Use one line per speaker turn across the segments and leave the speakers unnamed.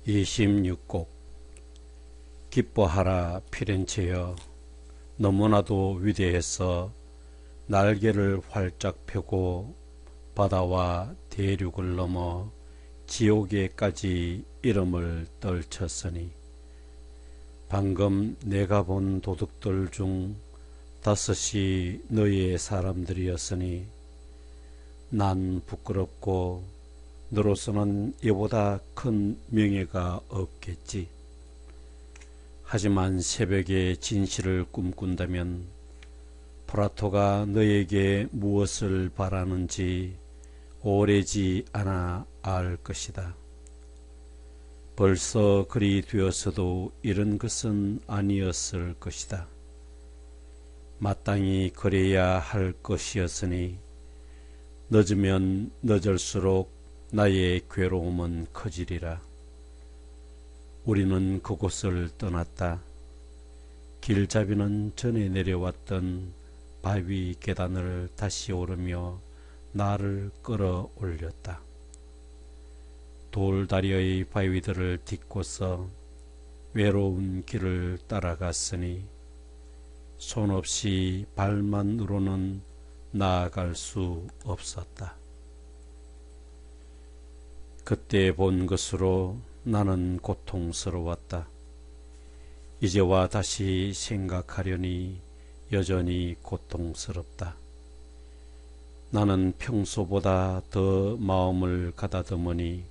26곡 기뻐하라 피렌체여, 너무나도 위대해서 날개를 활짝 펴고 바다와 대륙을 넘어 지옥에까지 이름을 떨쳤으니, 방금 내가 본 도둑들 중 5이 너희의 사람들이었으니 난 부끄럽고 너로서는 이보다 큰 명예가 없겠지. 하지만 새벽에 진실을 꿈꾼다면 프라토가 너에게 무엇을 바라는지 오래지 않아 알 것이다. 벌써 그리 되었어도 이런 것은 아니었을 것이다. 마땅히 그래야 할 것이었으니 늦으면 늦을수록 나의 괴로움은 커지리라. 우리는 그곳을 떠났다. 길잡이는 전에 내려왔던 바위 계단을 다시 오르며 나를 끌어올렸다. 돌다리의 바위들을 딛고서 외로운 길을 따라갔으니 손 없이 발만으로는 나아갈 수 없었다. 그때 본 것으로 나는 고통스러웠다. 이제와 다시 생각하려니 여전히 고통스럽다. 나는 평소보다 더 마음을 가다듬으니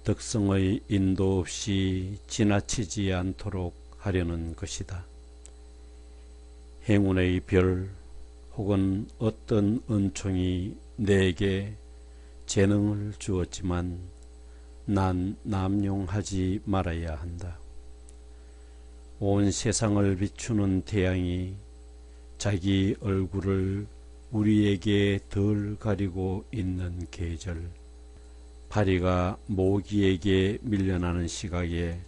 덕성의 인도 없이 지나치지 않도록 하려는 것이다. 행운의 별 혹은 어떤 은총이 내게 재능을 주었지만 난 남용하지 말아야 한다. 온 세상을 비추는 태양이 자기 얼굴을 우리에게 덜 가리고 있는 계절, 파리가 모기에게 밀려나는 시각에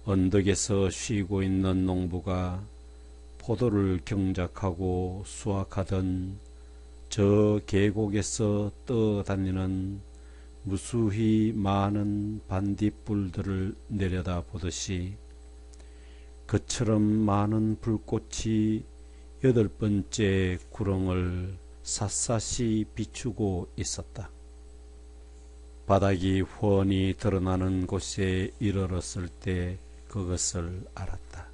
언덕에서 쉬고 있는 농부가 포도를 경작하고 수확하던 저 계곡에서 떠다니는 무수히 많은 반딧불들을 내려다보듯이 그처럼 많은 불꽃이 8번째 구렁을 샅샅이 비추고 있었다. 바닥이 훤히 드러나는 곳에 이르렀을 때 그것을 알았다.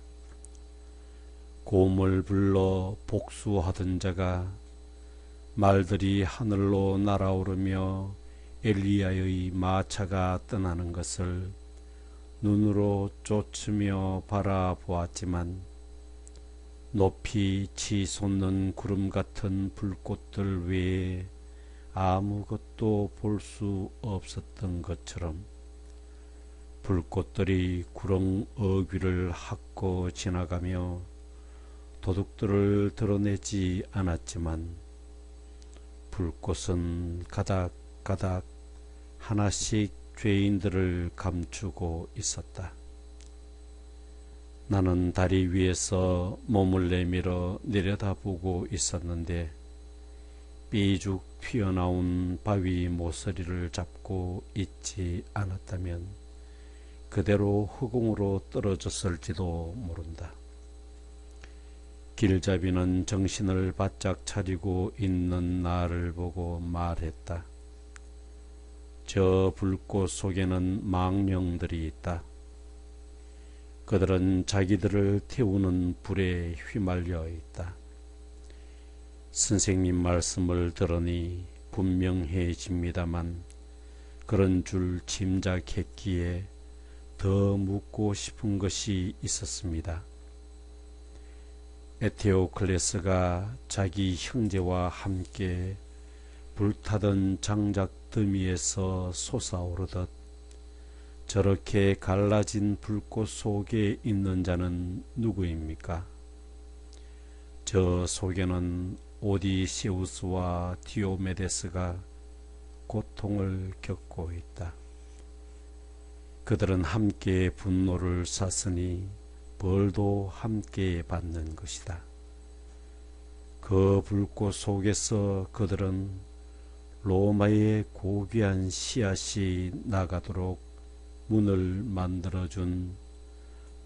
곰을 불러 복수하던 자가 말들이 하늘로 날아오르며 엘리야의 마차가 떠나는 것을 눈으로 쫓으며 바라보았지만 높이 치솟는 구름 같은 불꽃들 외에 아무것도 볼 수 없었던 것처럼 불꽃들이 구렁 어귀를 핥고 지나가며 도둑들을 드러내지 않았지만 불꽃은 가닥가닥 하나씩 죄인들을 감추고 있었다. 나는 다리 위에서 몸을 내밀어 내려다보고 있었는데 삐죽 튀어나온 바위 모서리를 잡고 있지 않았다면 그대로 허공으로 떨어졌을지도 모른다. 길잡이는 정신을 바짝 차리고 있는 나를 보고 말했다. 저 불꽃 속에는 망령들이 있다. 그들은 자기들을 태우는 불에 휘말려 있다. 선생님 말씀을 들으니 분명해집니다만 그런 줄 짐작했기에 더 묻고 싶은 것이 있었습니다. 에테오클레스가 자기 형제와 함께 불타던 장작 더미에서 솟아오르듯 저렇게 갈라진 불꽃 속에 있는 자는 누구입니까? 저 속에는 오디세우스와 디오메데스가 고통을 겪고 있다. 그들은 함께 분노를 샀으니 벌도 함께 받는 것이다. 그 불꽃 속에서 그들은 로마의 고귀한 씨앗이 나가도록 문을 만들어준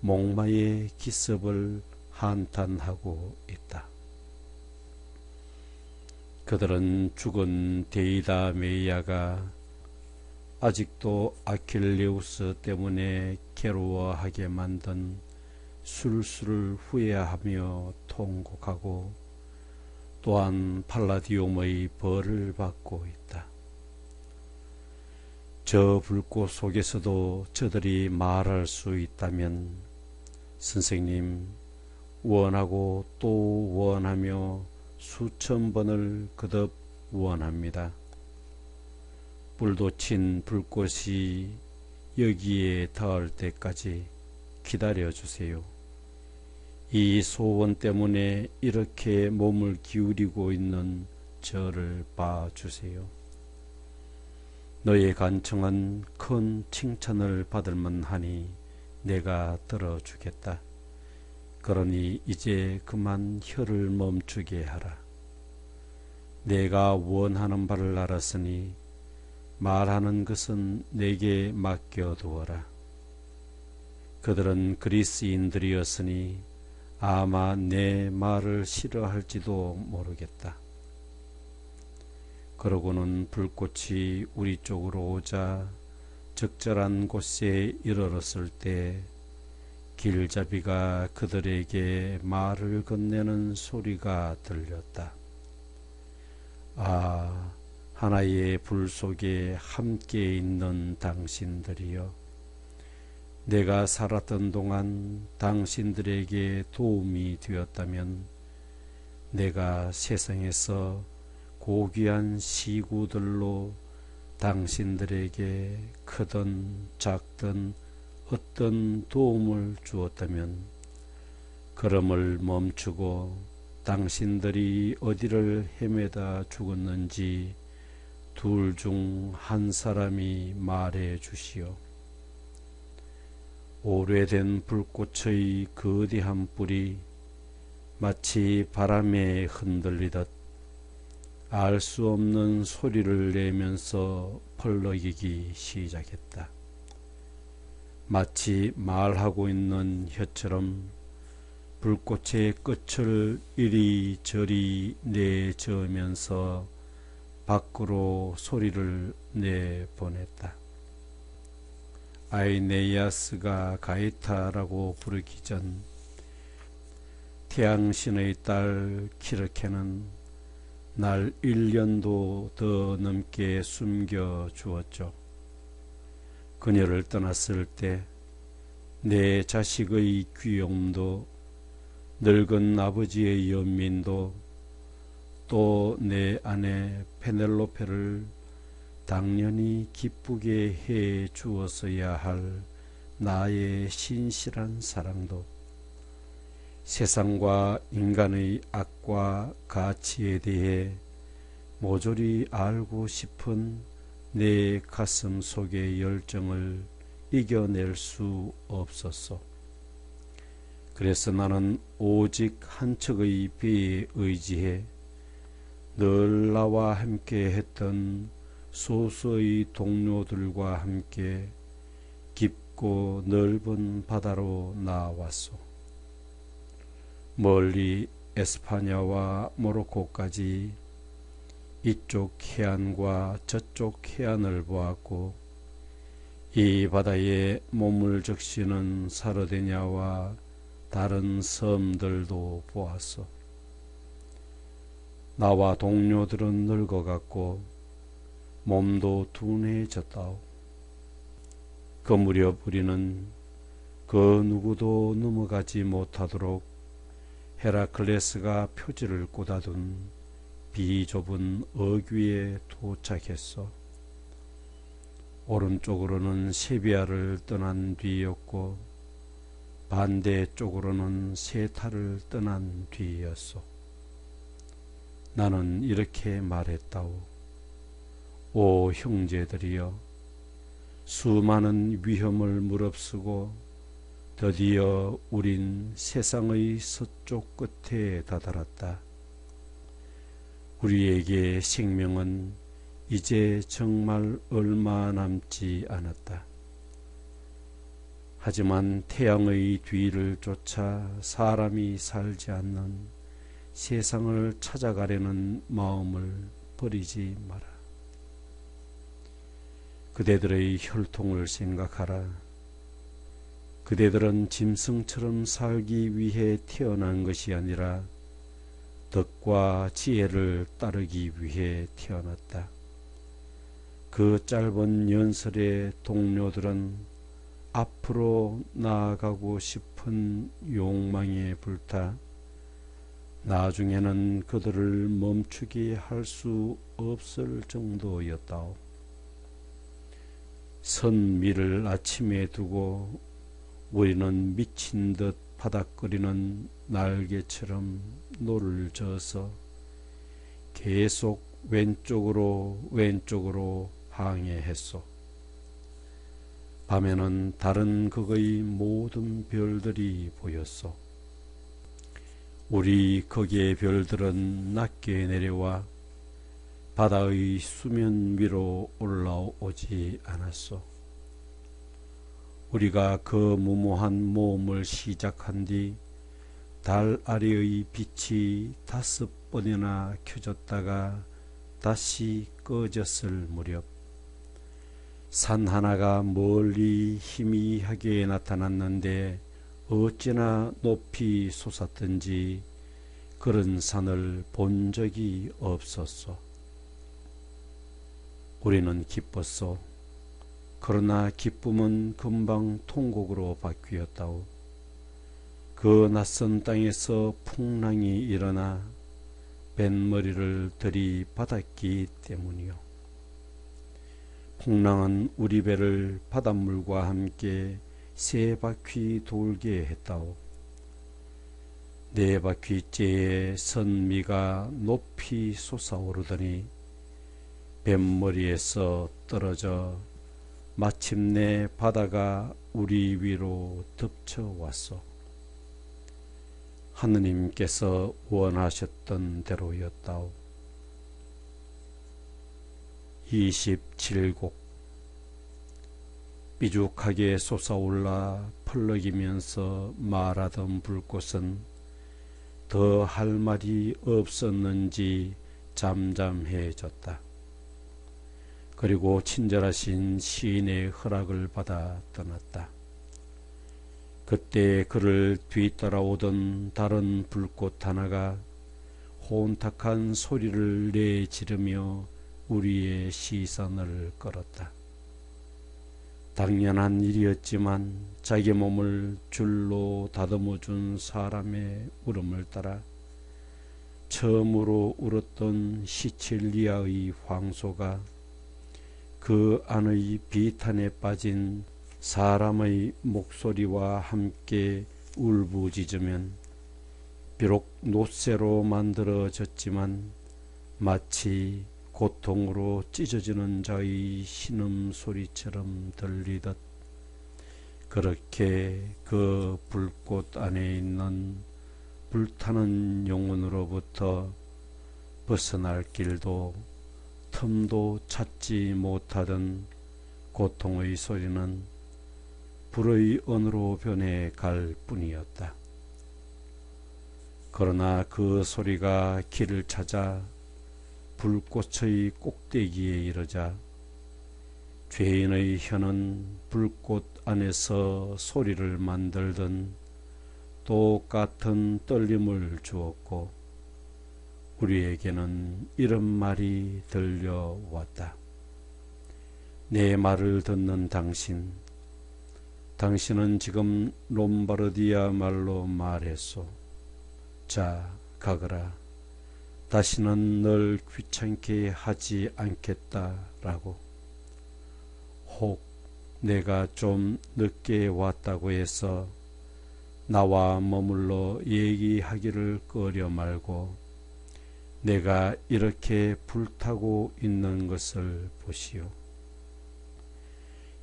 목마의 기습을 한탄하고 있다. 그들은 죽은 데이다메이아가 아직도 아킬레우스 때문에 괴로워하게 만든 술수를 후회하며 통곡하고 또한 팔라디움의 벌을 받고 있다. 저 불꽃 속에서도 저들이 말할 수 있다면 선생님, 원하고 또 원하며 수천 번을 거듭 원합니다. 불도 친 불꽃이 여기에 닿을 때까지 기다려주세요. 이 소원 때문에 이렇게 몸을 기울이고 있는 저를 봐주세요. 너의 간청은 큰 칭찬을 받을 만하니 내가 들어주겠다. 그러니 이제 그만 혀를 멈추게 하라. 내가 원하는 바를 알았으니 말하는 것은 내게 맡겨두어라. 그들은 그리스인들이었으니 아마 내 말을 싫어할지도 모르겠다. 그러고는 불꽃이 우리 쪽으로 오자 적절한 곳에 이르렀을 때 길잡이가 그들에게 말을 건네는 소리가 들렸다. 아, 하나의 불 속에 함께 있는 당신들이여, 내가 살았던 동안 당신들에게 도움이 되었다면 내가 세상에서 고귀한 시구들로 당신들에게 크든 작든 어떤 도움을 주었다면 걸음을 멈추고 당신들이 어디를 헤매다 죽었는지 둘 중 한 사람이 말해 주시오. 오래된 불꽃의 거대한 뿔이 마치 바람에 흔들리듯 알 수 없는 소리를 내면서 펄럭이기 시작했다. 마치 말하고 있는 혀처럼 불꽃의 끝을 이리저리 내저으면서 밖으로 소리를 내보냈다. 아이네이아스가 가이타라고 부르기 전 태양신의 딸 키르케는 날 1년도 더 넘게 숨겨 주었죠. 그녀를 떠났을 때 내 자식의 귀여움도 늙은 아버지의 연민도 또 내 아내 페넬로페를 당연히 기쁘게 해 주었어야 할 나의 신실한 사랑도 세상과 인간의 악과 가치에 대해 모조리 알고 싶은 내 가슴 속의 열정을 이겨낼 수 없었어. 그래서 나는 오직 한 척의 배에 의지해 늘 나와 함께 했던 소수의 동료들과 함께 깊고 넓은 바다로 나왔소. 멀리 에스파냐와 모로코까지 이쪽 해안과 저쪽 해안을 보았고 이 바다에 몸을 적시는 사르데냐와 다른 섬들도 보았소. 나와 동료들은 늙어갔고 몸도 둔해졌다오. 그 무렵 우리는 그 누구도 넘어가지 못하도록 헤라클레스가 표지를 꽂아둔 비좁은 어귀에 도착했어. 오른쪽으로는 세비야를 떠난 뒤였고 반대쪽으로는 세타를 떠난 뒤였어. 나는 이렇게 말했다오. 오 형제들이여, 수많은 위험을 무릅쓰고 드디어 우린 세상의 서쪽 끝에 다다랐다. 우리에게 생명은 이제 정말 얼마 남지 않았다. 하지만 태양의 뒤를 쫓아 사람이 살지 않는 세상을 찾아가려는 마음을 버리지 마라. 그대들의 혈통을 생각하라. 그대들은 짐승처럼 살기 위해 태어난 것이 아니라 덕과 지혜를 따르기 위해 태어났다. 그 짧은 연설의 동료들은 앞으로 나아가고 싶은 욕망에 불타 나중에는 그들을 멈추게 할 수 없을 정도였다오. 선미를 아침에 두고 우리는 미친 듯 바닥거리는 날개처럼 노를 저어서 계속 왼쪽으로 항해했소. 밤에는 다른 극의 모든 별들이 보였소. 우리 극의 별들은 낮게 내려와 바다의 수면 위로 올라오지 않았소. 우리가 그 무모한 모험을 시작한 뒤 달 아래의 빛이 5번이나 켜졌다가 다시 꺼졌을 무렵 산 하나가 멀리 희미하게 나타났는데 어찌나 높이 솟았던지 그런 산을 본 적이 없었소. 우리는 기뻤소. 그러나 기쁨은 금방 통곡으로 바뀌었다오. 그 낯선 땅에서 풍랑이 일어나 뱃머리를 들이받았기 때문이요. 풍랑은 우리 배를 바닷물과 함께 3바퀴 돌게 했다오. 4바퀴째에 선미가 높이 솟아오르더니 뱃머리에서 떨어져 마침내 바다가 우리 위로 덮쳐왔소. 하느님께서 원하셨던 대로였다오. 27곡. 삐죽하게 솟아올라 펄럭이면서 말하던 불꽃은 더 할 말이 없었는지 잠잠해졌다. 그리고 친절하신 시인의 허락을 받아 떠났다. 그때 그를 뒤따라오던 다른 불꽃 하나가 혼탁한 소리를 내지르며 우리의 시선을 끌었다. 당연한 일이었지만 자기 몸을 줄로 다듬어준 사람의 울음을 따라 처음으로 울었던 시칠리아의 황소가 그 안의 비탄에 빠진 사람의 목소리와 함께 울부짖으면 비록 노쇠로 만들어졌지만 마치 고통으로 찢어지는 자의 신음소리처럼 들리듯 그렇게 그 불꽃 안에 있는 불타는 영혼으로부터 벗어날 길도 틈도 찾지 못하던 고통의 소리는 불의 언으로 변해 갈 뿐이었다. 그러나 그 소리가 길을 찾아 불꽃의 꼭대기에 이르자 죄인의 혀는 불꽃 안에서 소리를 만들던 똑같은 떨림을 주었고 우리에게는 이런 말이 들려왔다. 내 말을 듣는 당신은 지금 롬바르디아 말로 말했소. 자, 가거라. 다시는 널 귀찮게 하지 않겠다라고. 혹 내가 좀 늦게 왔다고 해서 나와 머물러 얘기하기를 꺼려 말고 내가 이렇게 불타고 있는 것을 보시오.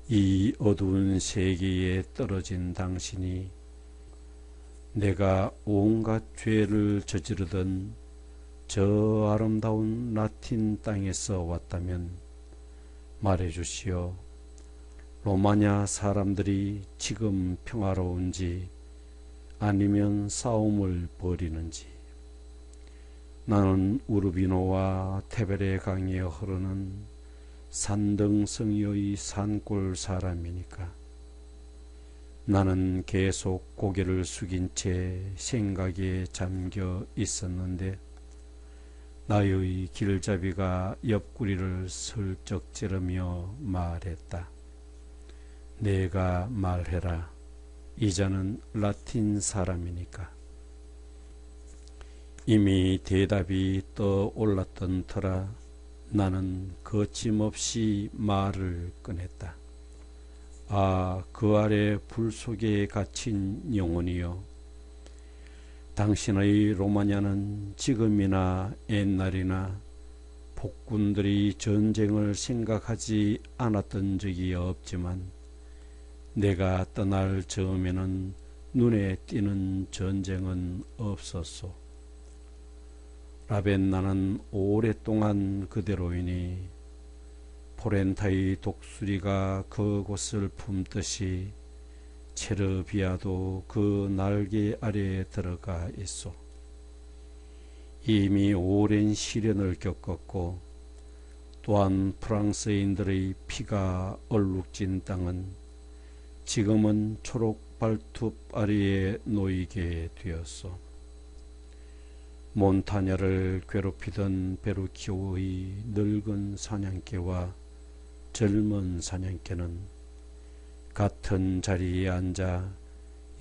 이 어두운 세계에 떨어진 당신이 내가 온갖 죄를 저지르던 저 아름다운 라틴 땅에서 왔다면 말해 주시오. 로마냐 사람들이 지금 평화로운지 아니면 싸움을 벌이는지. 나는 우르비노와 테베레 강에 흐르는 산등성이의 산골 사람이니까. 나는 계속 고개를 숙인 채 생각에 잠겨 있었는데 나의 길잡이가 옆구리를 슬쩍 찌르며 말했다. 내가 말해라. 이자는 라틴 사람이니까. 이미 대답이 떠올랐던 터라 나는 거침없이 말을 꺼냈다. 아, 그 아래 불 속에 갇힌 영혼이여. 당신의 로마냐는 지금이나 옛날이나 폭군들이 전쟁을 생각하지 않았던 적이 없지만 내가 떠날 즈음에는 눈에 띄는 전쟁은 없었소. 라벤나는 오랫동안 그대로이니 포렌타의 독수리가 그곳을 품듯이 체르비아도 그 날개 아래에 들어가 있소. 이미 오랜 시련을 겪었고 또한 프랑스인들의 피가 얼룩진 땅은 지금은 초록 발톱 아래에 놓이게 되었소. 몬타냐를 괴롭히던 베루키오의 늙은 사냥개와 젊은 사냥개는 같은 자리에 앉아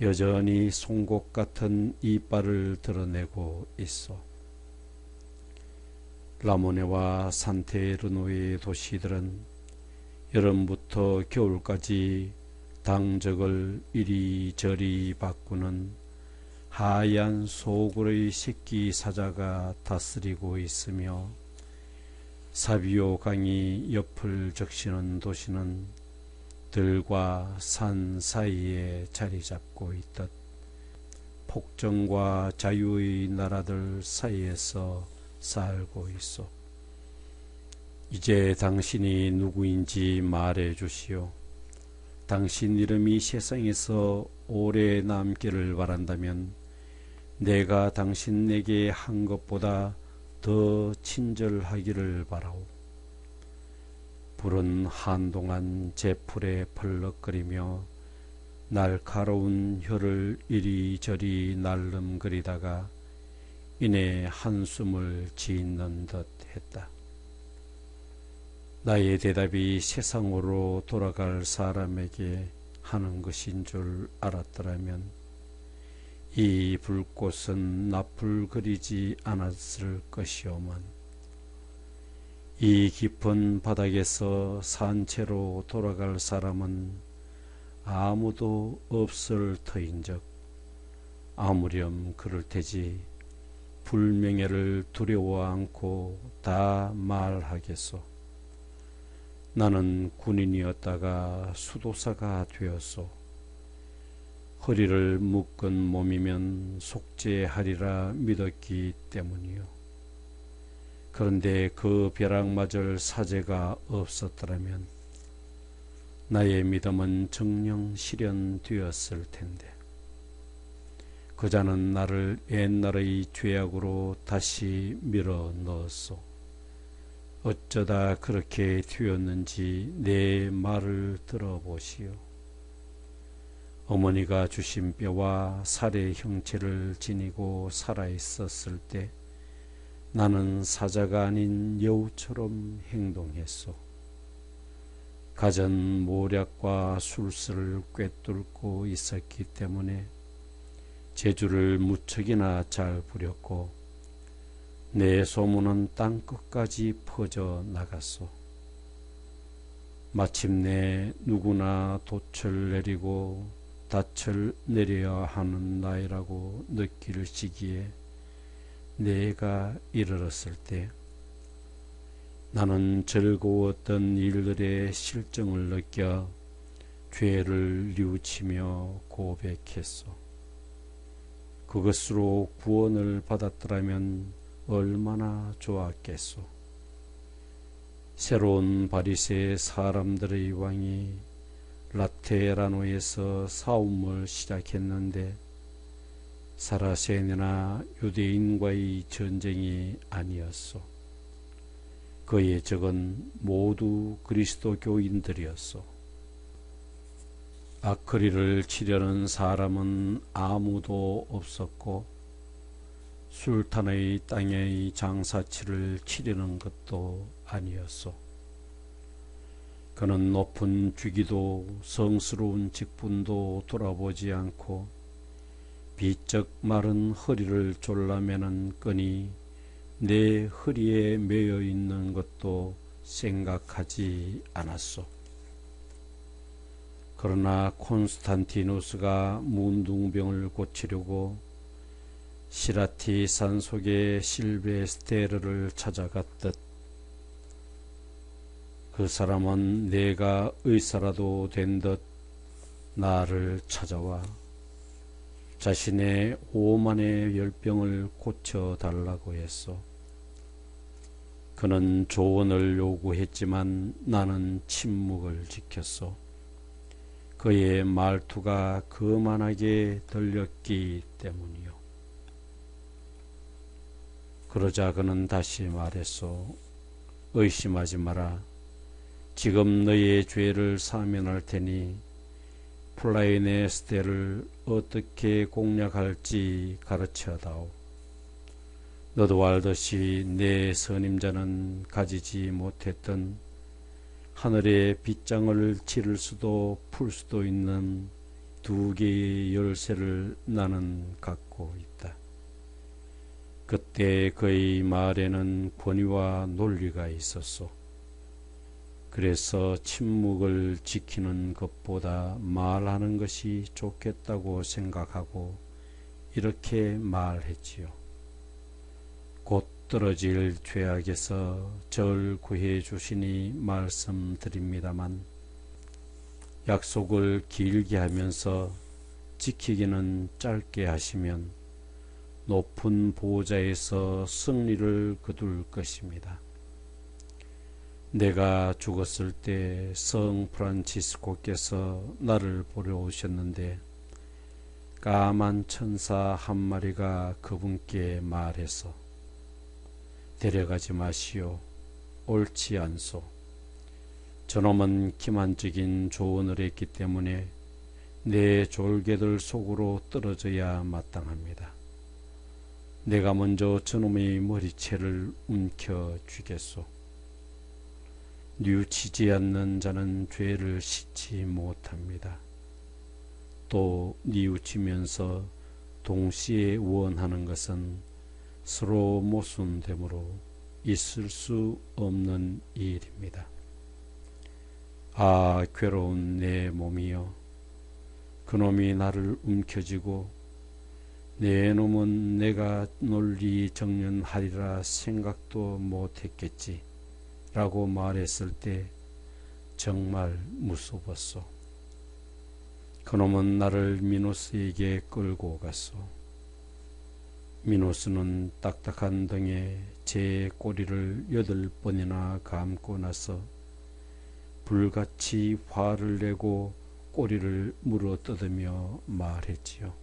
여전히 송곳 같은 이빨을 드러내고 있어. 라모네와 산테르노의 도시들은 여름부터 겨울까지 당적을 이리저리 바꾸는 하얀 소굴의 새끼 사자가 다스리고 있으며 사비오 강이 옆을 적시는 도시는 들과 산 사이에 자리 잡고 있듯 폭정과 자유의 나라들 사이에서 살고 있어. 이제 당신이 누구인지 말해 주시오. 당신 이름이 세상에서 오래 남기를 바란다면 내가 당신에게 한 것보다 더 친절하기를 바라오. 불은 한동안 제풀에 펄럭거리며 날카로운 혀를 이리저리 날름거리다가 이내 한숨을 짓는 듯 했다. 나의 대답이 세상으로 돌아갈 사람에게 하는 것인 줄 알았더라면 이 불꽃은 나풀거리지 않았을 것이오만 이 깊은 바닥에서 산채로 돌아갈 사람은 아무도 없을 터인즉 아무렴 그럴 테지 불명예를 두려워 않고 다 말하겠소. 나는 군인이었다가 수도사가 되었소. 허리를 묶은 몸이면 속죄하리라 믿었기 때문이요. 그런데 그 벼락맞을 사제가 없었더라면 나의 믿음은 정녕 실현되었을 텐데 그자는 나를 옛날의 죄악으로 다시 밀어 넣었소. 어쩌다 그렇게 되었는지 내 말을 들어보시오. 어머니가 주신 뼈와 살의 형체를 지니고 살아있었을 때 나는 사자가 아닌 여우처럼 행동했소. 가전 모략과 술수를 꿰뚫고 있었기 때문에 재주를 무척이나 잘 부렸고 내 소문은 땅끝까지 퍼져 나갔소. 마침내 누구나 돛을 내리고 닻을 내려야 하는 나이라고 느낄 시기에 내가 이르렀을 때 나는 즐거웠던 일들의 실정을 느껴 죄를 뉘우치며 고백했소. 그것으로 구원을 받았더라면 얼마나 좋았겠소. 새로운 바리새 사람들의 왕이 라테라노에서 싸움을 시작했는데 사라센이나 유대인과의 전쟁이 아니었소. 그의 적은 모두 그리스도교인들이었소. 아크릴을 치려는 사람은 아무도 없었고 술탄의 땅의 장사치를 치려는 것도 아니었소. 그는 높은 주기도 성스러운 직분도 돌아보지 않고 비쩍 마른 허리를 졸라매는 끈이 내 허리에 매여 있는 것도 생각하지 않았소. 그러나 콘스탄티누스가 문둥병을 고치려고 시라티 산속의 실베스테르를 찾아갔듯 그 사람은 내가 의사라도 된 듯 나를 찾아와 자신의 오만의 열병을 고쳐달라고 했소. 그는 조언을 요구했지만 나는 침묵을 지켰소. 그의 말투가 거만하게 들렸기 때문이요. 그러자 그는 다시 말했소. 의심하지 마라. 지금 너의 죄를 사면할 테니 플라이네 스테를 어떻게 공략할지 가르쳐다오. 너도 알듯이 내 선임자는 가지지 못했던 하늘의 빗장을 치를 수도 풀 수도 있는 2개의 열쇠를 나는 갖고 있다. 그때 그의 말에는 권위와 논리가 있었소. 그래서 침묵을 지키는 것보다 말하는 것이 좋겠다고 생각하고 이렇게 말했지요. 곧 떨어질 죄악에서 절 구해 주시니 말씀드립니다만 약속을 길게 하면서 지키기는 짧게 하시면 높은 보좌에서 승리를 거둘 것입니다. 내가 죽었을 때 성 프란치스코께서 나를 보러 오셨는데 까만 천사 한 마리가 그분께 말해서 데려가지 마시오. 옳지 않소. 저놈은 기만적인 조언을 했기 때문에 내 졸개들 속으로 떨어져야 마땅합니다. 내가 먼저 저놈의 머리채를 움켜 주겠소. 뉘우치지 않는 자는 죄를 씻지 못합니다. 또 뉘우치면서 동시에 원하는 것은 서로 모순되므로 있을 수 없는 일입니다. 아, 괴로운 내 몸이여. 그놈이 나를 움켜쥐고 내 놈은 내가 논리 정연하리라 생각도 못했겠지 라고 말했을 때 정말 무서웠소. 그놈은 나를 미노스에게 끌고 갔소. 미노스는 딱딱한 등에 제 꼬리를 8번이나 감고 나서 불같이 화를 내고 꼬리를 물어뜯으며 말했지요.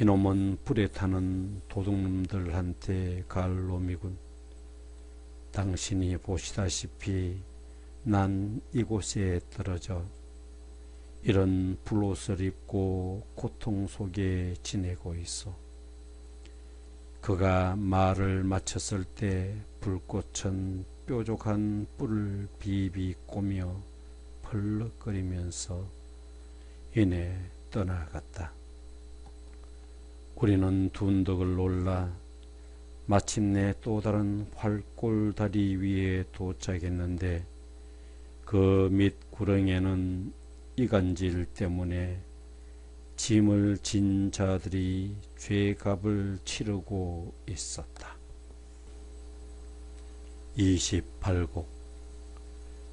이놈은 불에 타는 도둑놈들한테 갈 놈이군. 당신이 보시다시피 난 이곳에 떨어져 이런 불옷을 입고 고통 속에 지내고 있어. 그가 말을 마쳤을 때 불꽃은 뾰족한 뿔을 비비 꼬며 펄럭거리면서 이내 떠나갔다. 우리는 둔덕을 놀라 마침내 또 다른 활골다리 위에 도착했는데 그 밑 구렁에는 이간질 때문에 짐을 진 자들이 죄값을 치르고 있었다. 28곡.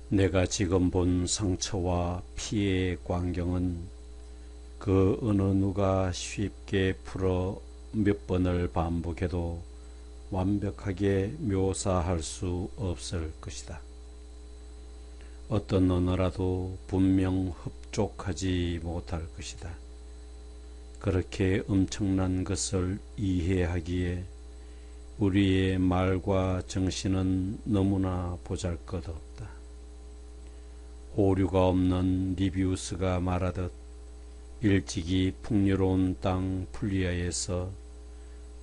내가 지금 본 상처와 피의 광경은 그 어느 누가 쉽게 풀어 몇 번을 반복해도 완벽하게 묘사할 수 없을 것이다. 어떤 언어라도 분명 흡족하지 못할 것이다. 그렇게 엄청난 것을 이해하기에 우리의 말과 정신은 너무나 보잘것없다. 오류가 없는 리비우스가 말하듯 일찍이 풍요로운 땅 풀리아에서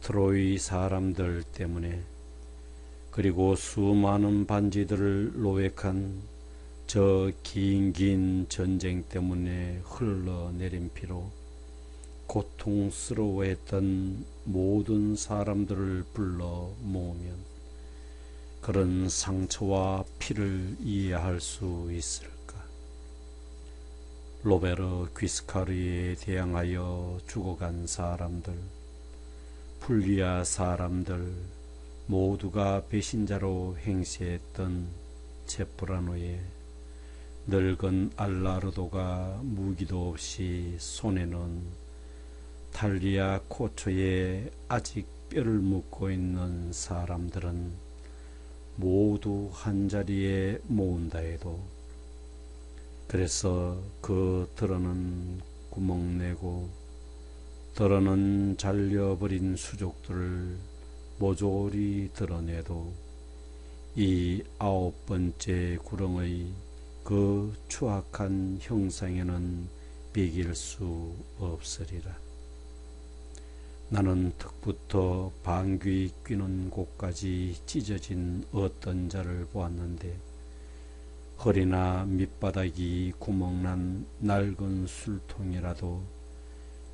트로이 사람들 때문에 그리고 수많은 반지들을 노획한 저 긴 전쟁 때문에 흘러내린 피로 고통스러워했던 모든 사람들을 불러 모으면 그런 상처와 피를 이해할 수 있을까? 로베르 귀스카르에 대항하여 죽어간 사람들, 풀리아 사람들 모두가 배신자로 행세했던 제프라노에 늙은 알라르도가 무기도 없이 손에는 탈리아 코초에 아직 뼈를 묻고 있는 사람들은 모두 한자리에 모은다 해도 그래서 그 더러는 구멍내고 더러는 잘려버린 수족들을 모조리 드러내도 이 9번째 구렁의 그 추악한 형상에는 비길 수 없으리라. 나는 턱부터 방귀 뀌는 곳까지 찢어진 어떤 자를 보았는데 허리나 밑바닥이 구멍난 낡은 술통이라도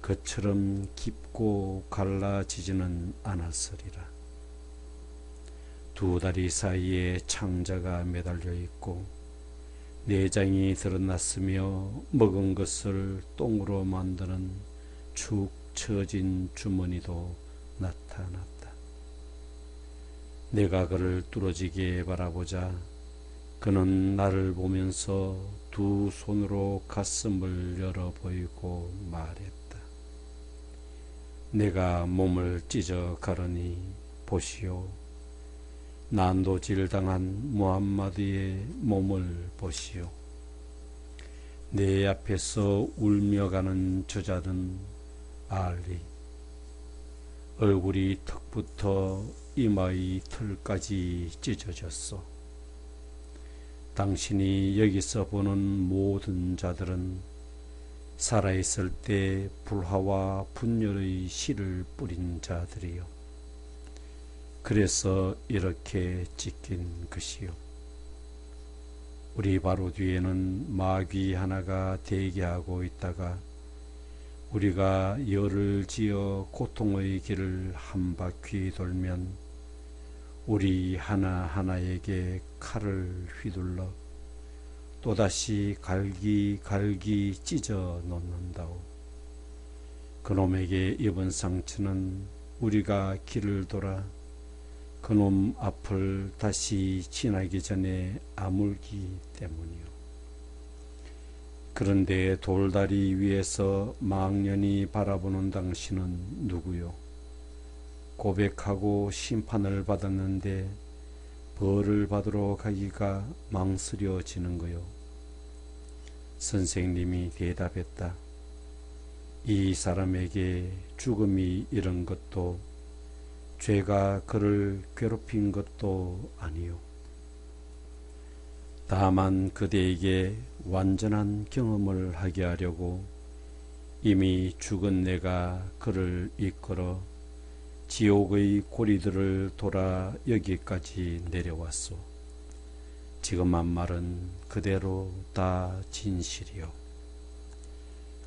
그처럼 깊고 갈라지지는 않았으리라. 두 다리 사이에 창자가 매달려 있고 내장이 드러났으며 먹은 것을 똥으로 만드는 축 처진 주머니도 나타났다. 내가 그를 뚫어지게 바라보자 그는 나를 보면서 두 손으로 가슴을 열어 보이고 말했다. 내가 몸을 찢어 가르니 보시오. 난도질당한 무함마드의 몸을 보시오. 내 앞에서 울며 가는 저자는 알리. 얼굴이 턱부터 이마의 털까지 찢어졌소. 당신이 여기서 보는 모든 자들은 살아있을 때 불화와 분열의 씨를 뿌린 자들이요. 그래서 이렇게 찢긴 것이요. 우리 바로 뒤에는 마귀 하나가 대기하고 있다가 우리가 열을 지어 고통의 길을 한 바퀴 돌면 우리 하나하나에게 칼을 휘둘러 또다시 갈기 찢어 놓는다오. 그놈에게 입은 상처는 우리가 길을 돌아 그놈 앞을 다시 지나기 전에 아물기 때문이요. 그런데 돌다리 위에서 망연히 바라보는 당신은 누구요? 고백하고 심판을 받았는데 벌을 받으러 가기가 망설여지는 거요. 선생님이 대답했다. 이 사람에게 죽음이 이른 것도 죄가 그를 괴롭힌 것도 아니요. 다만 그대에게 완전한 경험을 하게 하려고 이미 죽은 내가 그를 이끌어 지옥의 고리들을 돌아 여기까지 내려왔소. 지금 한 말은 그대로 다 진실이요.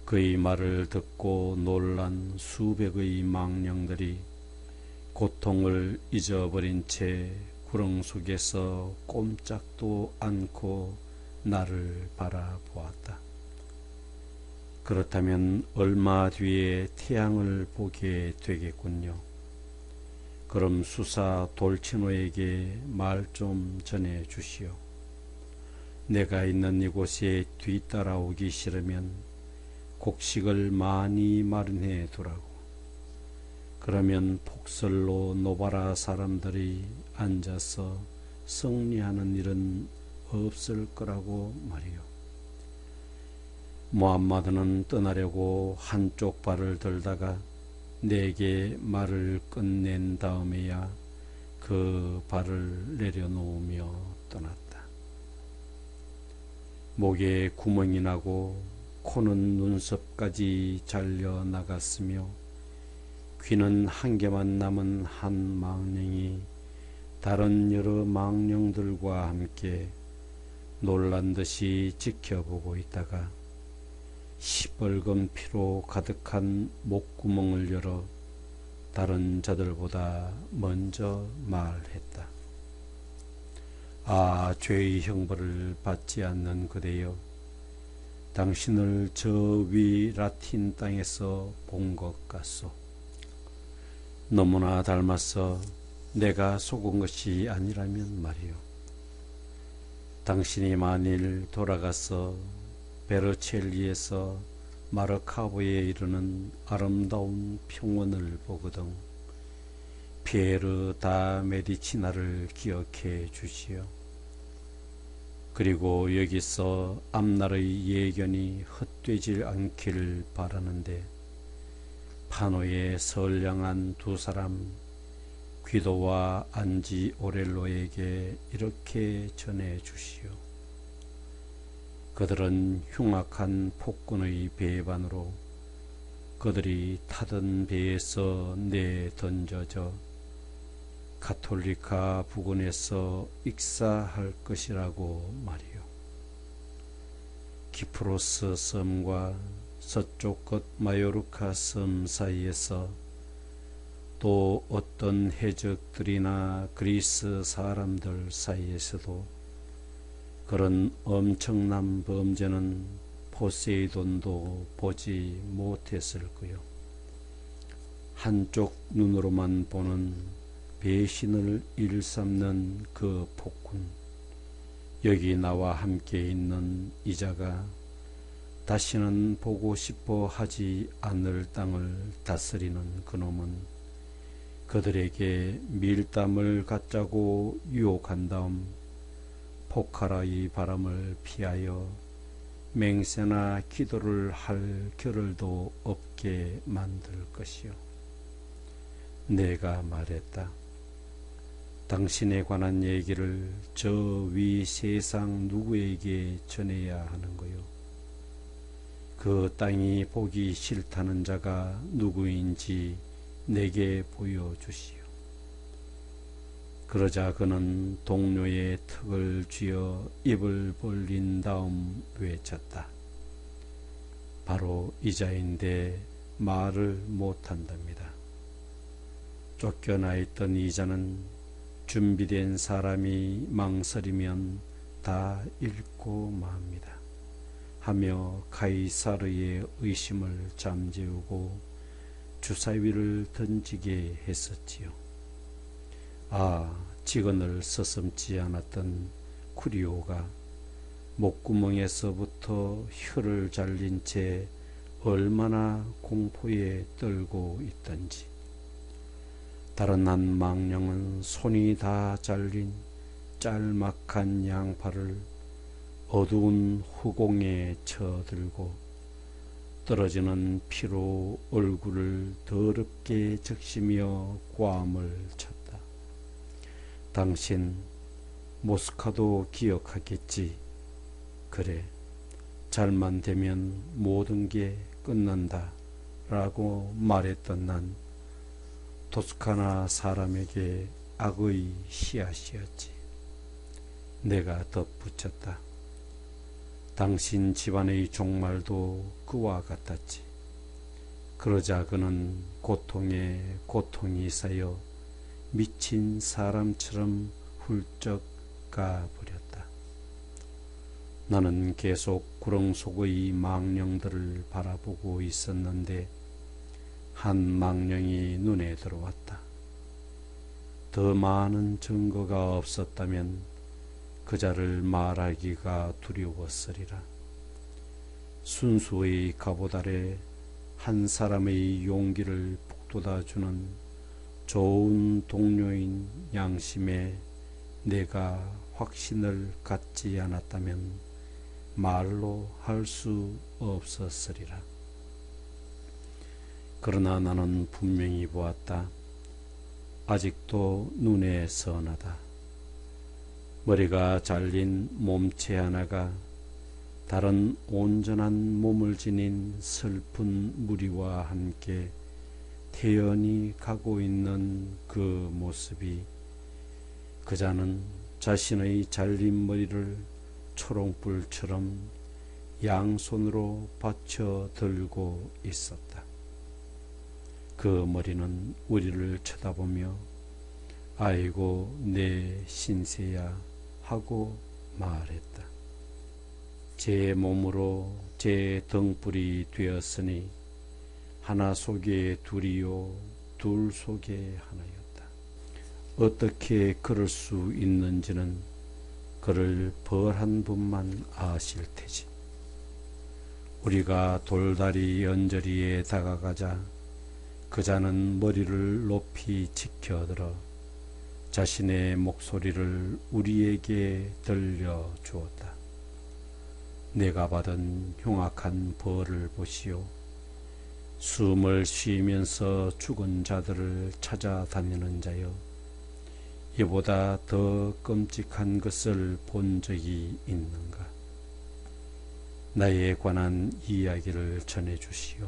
그의 말을 듣고 놀란 수백의 망령들이 고통을 잊어버린 채 구렁 속에서 꼼짝도 않고 나를 바라보았다. 그렇다면 얼마 뒤에 태양을 보게 되겠군요. 그럼 수사 돌치노에게 말 좀 전해 주시오. 내가 있는 이곳에 뒤따라오기 싫으면 곡식을 많이 마련해 두라고. 그러면 폭설로 노바라 사람들이 앉아서 승리하는 일은 없을 거라고 말이요. 무함마드는 떠나려고 한쪽 발을 들다가 내게 말을 끝낸 다음에야 그 발을 내려놓으며 떠났다. 목에 구멍이 나고 코는 눈썹까지 잘려 나갔으며 귀는 한 개만 남은 한 망령이 다른 여러 망령들과 함께 놀란 듯이 지켜보고 있다가 시뻘건 피로 가득한 목구멍을 열어 다른 자들보다 먼저 말했다. 아, 죄의 형벌을 받지 않는 그대여, 당신을 저 위 라틴 땅에서 본 것 같소. 너무나 닮아서 내가 속은 것이 아니라면 말이요. 당신이 만일 돌아가서 베르첼리에서 마르카보에 이르는 아름다운 평원을 보거든 피에르 다 메디치나를 기억해 주시오. 그리고 여기서 앞날의 예견이 헛되질 않기를 바라는데 파노의 선량한 두 사람 귀도와 안지 오렐로에게 이렇게 전해 주시오. 그들은 흉악한 폭군의 배반으로 그들이 타던 배에서 내던져져 가톨리카 부근에서 익사할 것이라고 말이요. 키프로스 섬과 서쪽 끝 마요르카 섬 사이에서 또 어떤 해적들이나 그리스 사람들 사이에서도 그런 엄청난 범죄는 포세이돈도 보지 못했을 거요. 한쪽 눈으로만 보는 배신을 일삼는 그 폭군, 여기 나와 함께 있는 이자가 다시는 보고 싶어 하지 않을 땅을 다스리는 그놈은 그들에게 밀담을 갖자고 유혹한 다음 포카라의 바람을 피하여 맹세나 기도를 할 겨를도 없게 만들 것이요. 내가 말했다. 당신에 관한 얘기를 저 위 세상 누구에게 전해야 하는 거요. 그 땅이 보기 싫다는 자가 누구인지 내게 보여주시오. 그러자 그는 동료의 턱을 쥐어 입을 벌린 다음 외쳤다. 바로 이자인데 말을 못한답니다. 쫓겨나 있던 이자는 준비된 사람이 망설이면 다 잃고 맙니다 하며 카이사르의 의심을 잠재우고 주사위를 던지게 했었지요. 아, 직언을 서슴지 않았던 쿠리오가 목구멍에서부터 혀를 잘린 채 얼마나 공포에 떨고 있던지. 다른 한 망령은 손이 다 잘린 짤막한 양팔을 어두운 후공에 쳐들고 떨어지는 피로 얼굴을 더럽게 적시며 꽐을 쳤다. 당신 모스카도 기억하겠지. 그래, 잘만 되면 모든 게 끝난다 라고 말했던 난 토스카나 사람에게 악의 씨앗이었지. 내가 덧붙였다. 당신 집안의 종말도 그와 같았지. 그러자 그는 고통에 고통이 쌓여 미친 사람처럼 훌쩍 가버렸다. 나는 계속 구렁 속의 망령들을 바라보고 있었는데 한 망령이 눈에 들어왔다. 더 많은 증거가 없었다면 그자를 말하기가 두려웠으리라. 순수의 갑옷 아래 한 사람의 용기를 북돋아주는 좋은 동료인 양심에 내가 확신을 갖지 않았다면 말로 할 수 없었으리라. 그러나 나는 분명히 보았다. 아직도 눈에 선하다. 머리가 잘린 몸체 하나가 다른 온전한 몸을 지닌 슬픈 무리와 함께 태연히 가고 있는 그 모습이, 그자는 자신의 잘린 머리를 초롱불처럼 양손으로 받쳐 들고 있었다. 그 머리는 우리를 쳐다보며 아이고 내 신세야 하고 말했다. 제 몸으로 제 등불이 되었으니 하나 속에 둘이요 둘 속에 하나였다. 어떻게 그럴 수 있는지는 그를 벌한 분만 아실 테지. 우리가 돌다리 연저리에 다가가자 그자는 머리를 높이 치켜들어 자신의 목소리를 우리에게 들려주었다. 내가 받은 흉악한 벌을 보시오. 숨을 쉬면서 죽은 자들을 찾아다니는 자여, 이보다 더 끔찍한 것을 본 적이 있는가? 나에 관한 이야기를 전해주시오.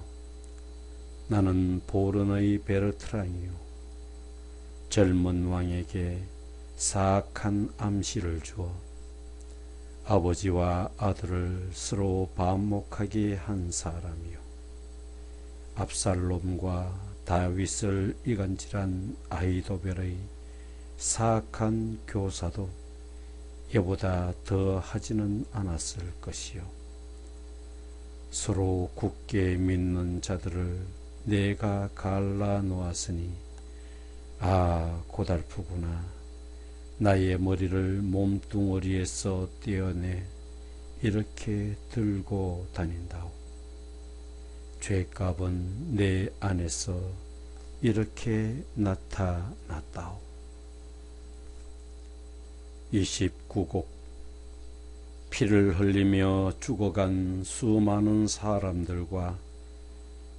나는 보른의 베르트랑이요. 젊은 왕에게 사악한 암시를 주어 아버지와 아들을 서로 반목하게 한 사람이요. 압살롬과 다윗을 이간질한 아히도벨의 사악한 교사도 이보다 더 하지는 않았을 것이요. 서로 굳게 믿는 자들을 내가 갈라 놓았으니 아 고달프구나. 나의 머리를 몸뚱어리에서 떼어내 이렇게 들고 다닌다오. 죄값은 내 안에서 이렇게 나타났다오. 29곡. 피를 흘리며 죽어간 수많은 사람들과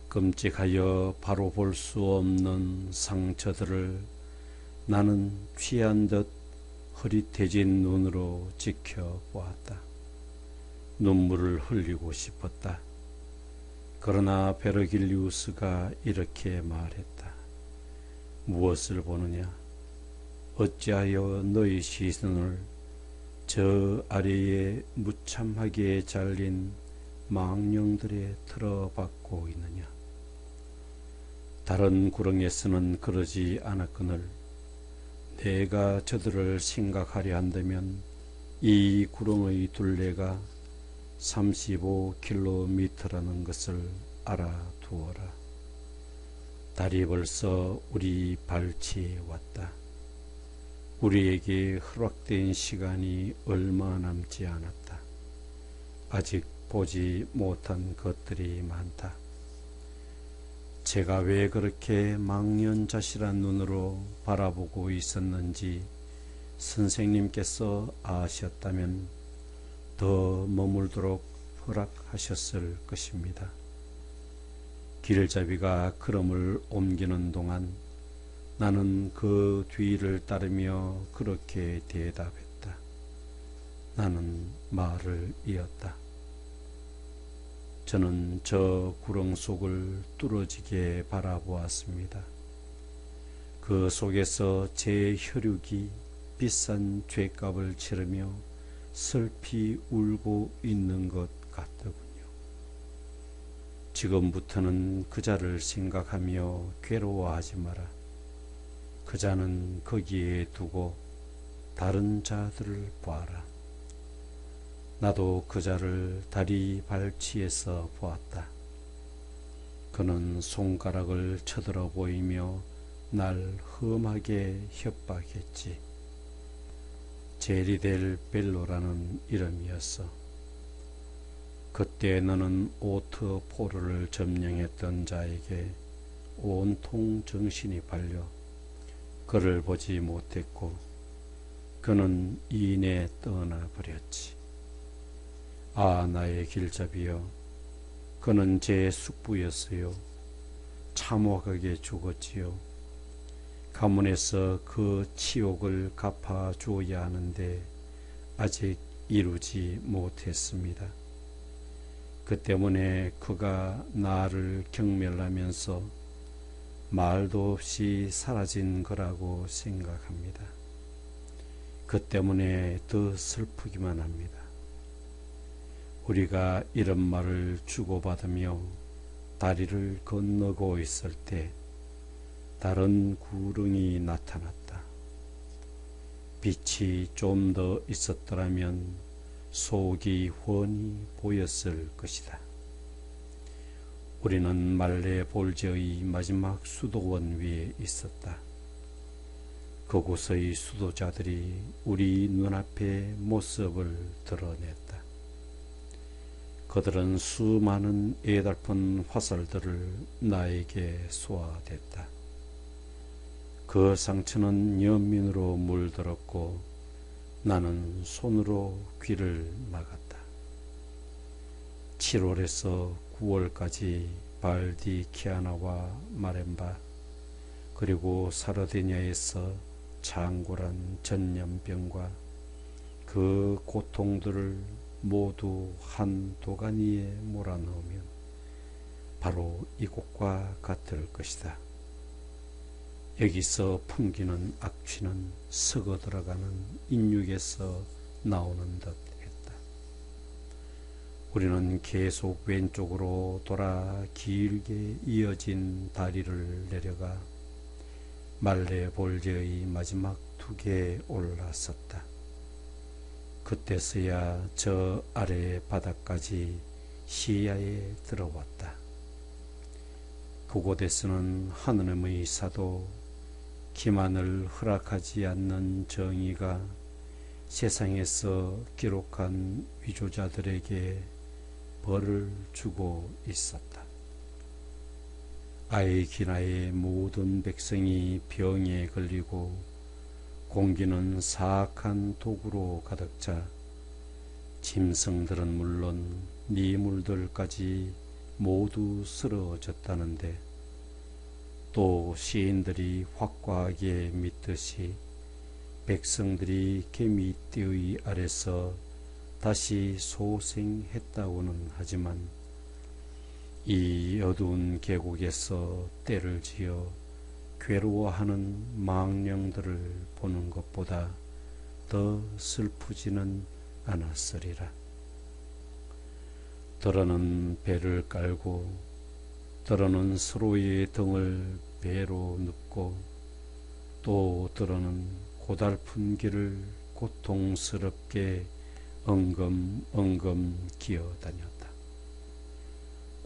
끔찍하여 바로 볼 수 없는 상처들을 나는 취한 듯 흐릿해진 눈으로 지켜보았다. 눈물을 흘리고 싶었다. 그러나 베르길리우스가 이렇게 말했다. 무엇을 보느냐? 어찌하여 너희 시선을 저 아래에 무참하게 잘린 망령들에 틀어박고 있느냐? 다른 구렁에서는 그러지 않았거늘 내가 저들을 생각하려 한다면 이 구렁의 둘레가 35km라는 것을 알아두어라. 달이 벌써 우리 발치에 왔다. 우리에게 허락된 시간이 얼마 남지 않았다. 아직 보지 못한 것들이 많다. 제가 왜 그렇게 망연자실한 눈으로 바라보고 있었는지 선생님께서 아셨다면 더 머물도록 허락하셨을 것입니다. 길잡이가 걸음을 옮기는 동안 나는 그 뒤를 따르며 그렇게 대답했다. 나는 말을 이었다. 저는 저 구렁 속을 뚫어지게 바라보았습니다. 그 속에서 제 혈육이 비싼 죄값을 치르며 슬피 울고 있는 것 같더군요. 지금부터는 그자를 생각하며 괴로워하지 마라. 그자는 거기에 두고 다른 자들을 보아라. 나도 그자를 다리 발치에서 보았다. 그는 손가락을 쳐들어 보이며 날 험하게 협박했지. 제리델 벨로라는 이름이었어. 그때 너는 오트 포르를 점령했던 자에게 온통 정신이 팔려 그를 보지 못했고 그는 이내 떠나버렸지. 아, 나의 길잡이여, 그는 제 숙부였어요. 참혹하게 죽었지요. 가문에서 그 치욕을 갚아주어야 하는데 아직 이루지 못했습니다. 그 때문에 그가 나를 경멸하면서 말도 없이 사라진 거라고 생각합니다. 그 때문에 더 슬프기만 합니다. 우리가 이런 말을 주고받으며 다리를 건너고 있을 때 다른 구렁이 나타났다. 빛이 좀 더 있었더라면 속이 훤히 보였을 것이다. 우리는 말레 볼제의 마지막 수도원 위에 있었다. 그곳의 수도자들이 우리 눈앞에 모습을 드러냈다. 그들은 수많은 애달픈 화살들을 나에게 쏘아댔다. 그 상처는 연민으로 물들었고 나는 손으로 귀를 막았다. 7월에서 9월까지 발디키아나와 마렘바 그리고 사르디냐에서 창궐한 전염병과 그 고통들을 모두 한 도가니에 몰아넣으면 바로 이곳과 같을 것이다. 여기서 풍기는 악취는 썩어 들어가는 인육에서 나오는 듯 했다. 우리는 계속 왼쪽으로 돌아 길게 이어진 다리를 내려가 말레 볼제의 마지막 둑에 올라섰다. 그때서야 저 아래 바닥까지 시야에 들어왔다. 그곳에서는 하느님의 사도, 기만을 허락하지 않는 정의가 세상에서 기록한 위조자들에게 벌을 주고 있었다. 아이기나의 모든 백성이 병에 걸리고 공기는 사악한 독으로 가득 차 짐승들은 물론 미물들까지 모두 쓰러졌다는데 또 시인들이 확고하게 믿듯이 백성들이 개미떼의 아래서 다시 소생했다고는 하지만 이 어두운 계곡에서 때를 지어 괴로워하는 망령들을 보는 것보다 더 슬프지는 않았으리라. 더러는 배를 깔고 더러는 서로의 등을 배로 눕고 또 더러는 고달픈 길을 고통스럽게 엉금엉금 기어다녔다.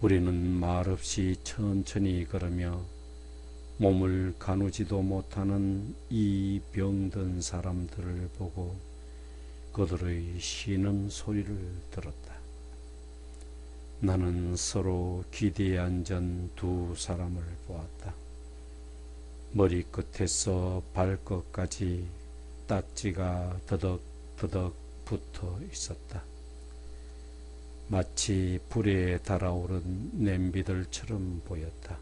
우리는 말없이 천천히 걸으며 몸을 가누지도 못하는 이 병든 사람들을 보고 그들의 쉬는 소리를 들었다. 나는 서로 기대에 앉은 두 사람을 보았다. 머리끝에서 발끝까지 딱지가 더덕더덕 붙어 있었다. 마치 불에 달아오른 냄비들처럼 보였다.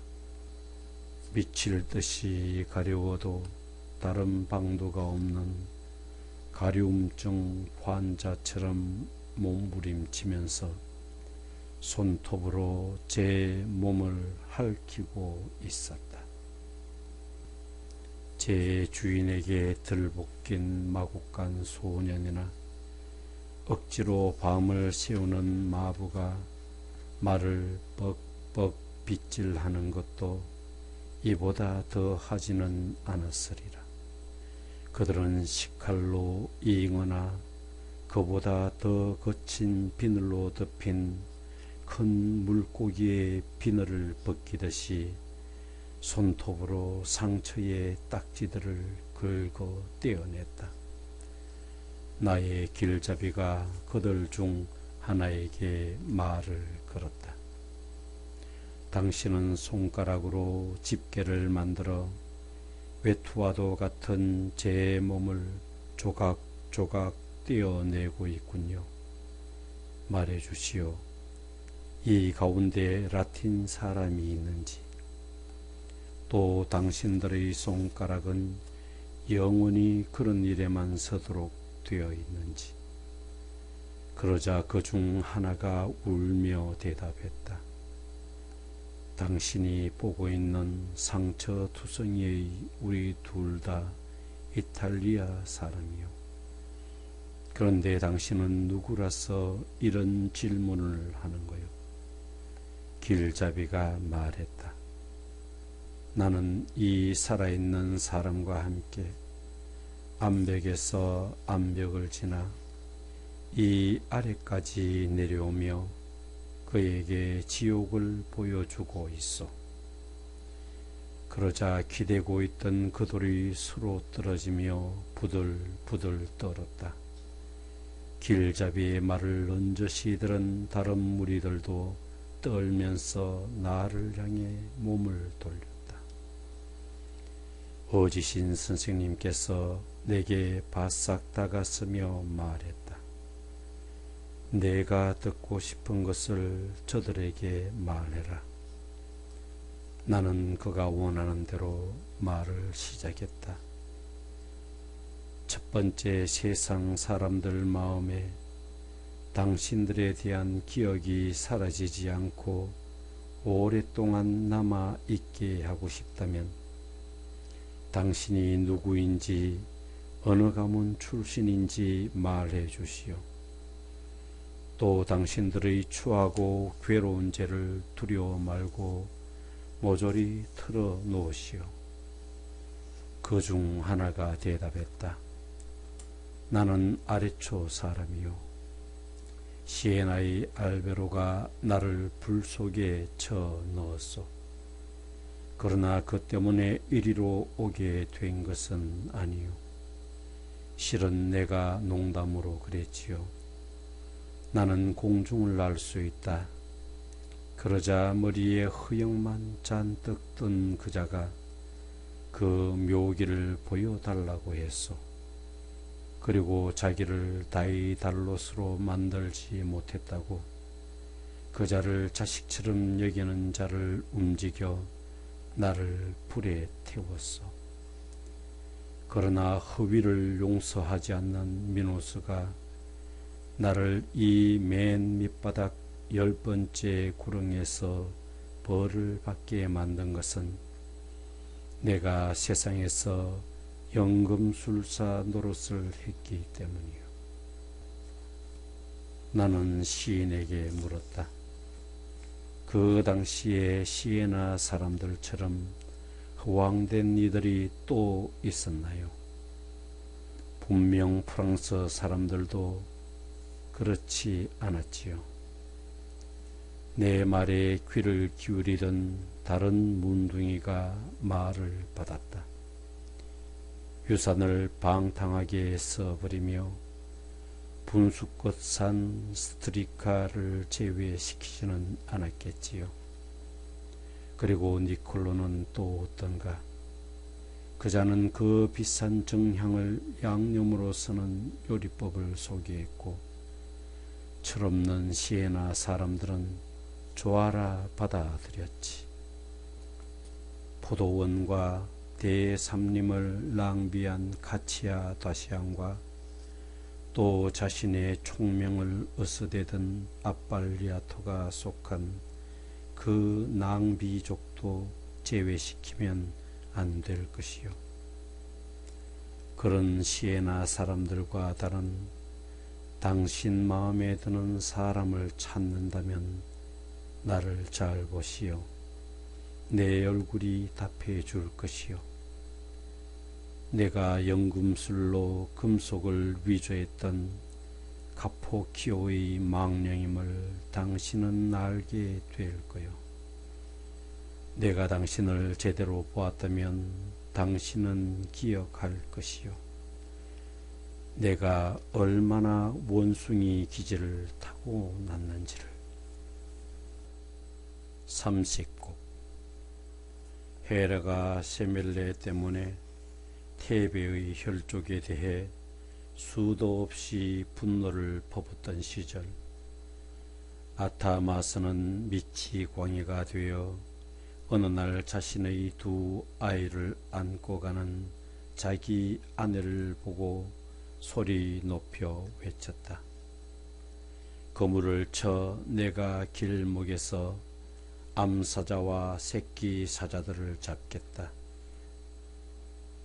미칠 듯이 가려워도 다른 방도가 없는 가려움증 환자처럼 몸부림치면서 손톱으로 제 몸을 핥히고 있었다. 제 주인에게 들볶인 마국간 소년이나 억지로 밤을 새우는 마부가 말을 뻑뻑 빗질하는 것도 이보다 더 하지는 않았으리라. 그들은 식칼로 이거나 그보다 더 거친 비늘로 덮인 큰 물고기의 비늘을 벗기듯이 손톱으로 상처의 딱지들을 긁어 떼어냈다. 나의 길잡이가 그들 중 하나에게 말을 걸었다. 당신은 손가락으로 집게를 만들어 외투와도 같은 제 몸을 조각 조각조각 떼어내고 있군요. 말해 주시오. 이 가운데 라틴 사람이 있는지, 또 당신들의 손가락은 영원히 그런 일에만 서도록 되어 있는지. 그러자 그 중 하나가 울며 대답했다. 당신이 보고 있는 상처투성이의 우리 둘 다 이탈리아 사람이요. 그런데 당신은 누구라서 이런 질문을 하는 거요? 길잡이가 말했다. 나는 이 살아있는 사람과 함께 암벽에서 암벽을 지나 이 아래까지 내려오며 그에게 지옥을 보여주고 있어. 그러자 기대고 있던 그 돌이 서로 떨어지며 부들부들 떨었다. 길잡이의 말을 넌저시 들은 다른 무리들도 떨면서 나를 향해 몸을 돌렸다. 어지신 선생님께서 내게 바싹 다가서며 말했다. 내가 듣고 싶은 것을 저들에게 말해라. 나는 그가 원하는 대로 말을 시작했다. 첫 번째, 세상 사람들 마음에 당신들에 대한 기억이 사라지지 않고 오랫동안 남아 있게 하고 싶다면 당신이 누구인지 어느 가문 출신인지 말해 주시오. 또 당신들의 추하고 괴로운 죄를 두려워 말고 모조리 털어 놓으시오. 그 중 하나가 대답했다. 나는 아레초 사람이요. 시에나의 알베로가 나를 불 속에 쳐 넣었소. 그러나 그 때문에 이리로 오게 된 것은 아니요. 실은 내가 농담으로 그랬지요. 나는 공중을 날 수 있다. 그러자 머리에 흐역만 잔뜩 뜬 그자가 그 묘기를 보여달라고 했소. 그리고 자기를 다이달로스로 만들지 못했다고 그자를 자식처럼 여기는 자를 움직여 나를 불에 태웠소. 그러나 허위를 용서하지 않는 미노스가 나를 이 맨 밑바닥 10번째 구렁에서 벌을 받게 만든 것은 내가 세상에서 연금술사 노릇을 했기 때문이요. 나는 시인에게 물었다. 그 당시에 시에나 사람들처럼 허황된 이들이 또 있었나요? 분명 프랑스 사람들도 그렇지 않았지요. 내 말에 귀를 기울이던 다른 문둥이가 말을 받았다. 유산을 방탕하게 써버리며 분수꽃 산 스트리카를 제외시키지는 않았겠지요. 그리고 니콜로는 또 어떤가? 그자는 그 비싼 정향을 양념으로 쓰는 요리법을 소개했고 철없는 시에나 사람들은 좋아라 받아들였지. 포도원과 대삼림을 낭비한 가치아 다시안과 또 자신의 총명을 어스대던 아빨리아토가 속한 그 낭비족도 제외시키면 안 될 것이요. 그런 시에나 사람들과 다른 당신 마음에 드는 사람을 찾는다면 나를 잘 보시오. 내 얼굴이 답해 줄 것이요. 내가 연금술로 금속을 위조했던 카포키오의 망령임을 당신은 알게 될 거요. 내가 당신을 제대로 보았다면 당신은 기억할 것이요. 내가 얼마나 원숭이 기질을 타고 났는지를. 39. 헤라가 세멜레 때문에 테베의 혈족에 대해 수도 없이 분노를 퍼붓던 시절, 아타마스는 미치 광이가 되어 어느 날 자신의 두 아이를 안고 가는 자기 아내를 보고 소리 높여 외쳤다. 그물을 쳐 내가 길목에서 암사자와 새끼 사자들을 잡겠다.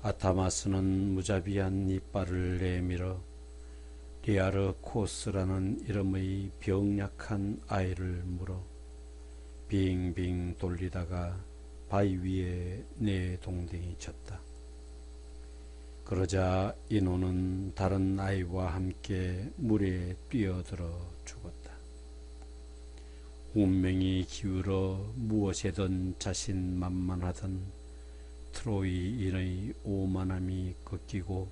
아타마스는 무자비한 이빨을 내밀어 리아르 코스라는 이름의 병약한 아이를 물어 빙빙 돌리다가 바위 위에 내동댕이 쳤다. 그러자 인호는 다른 아이와 함께 물에 뛰어들어 죽었다. 운명이 기울어 무엇에든 자신만만하던 트로이인의 오만함이 꺾이고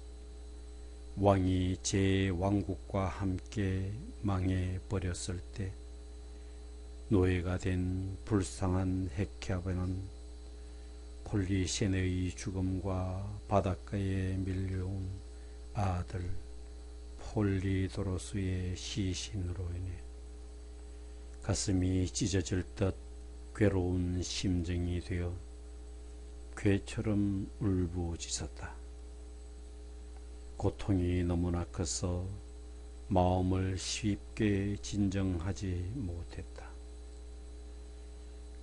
왕이 제 왕국과 함께 망해버렸을 때 노예가 된 불쌍한 헤캬베는 폴리세네의 죽음과 바닷가에 밀려온 아들 폴리도로스의 시신으로 인해 가슴이 찢어질 듯 괴로운 심정이 되어 괴처럼 울부짖었다. 고통이 너무나 커서 마음을 쉽게 진정하지 못했다.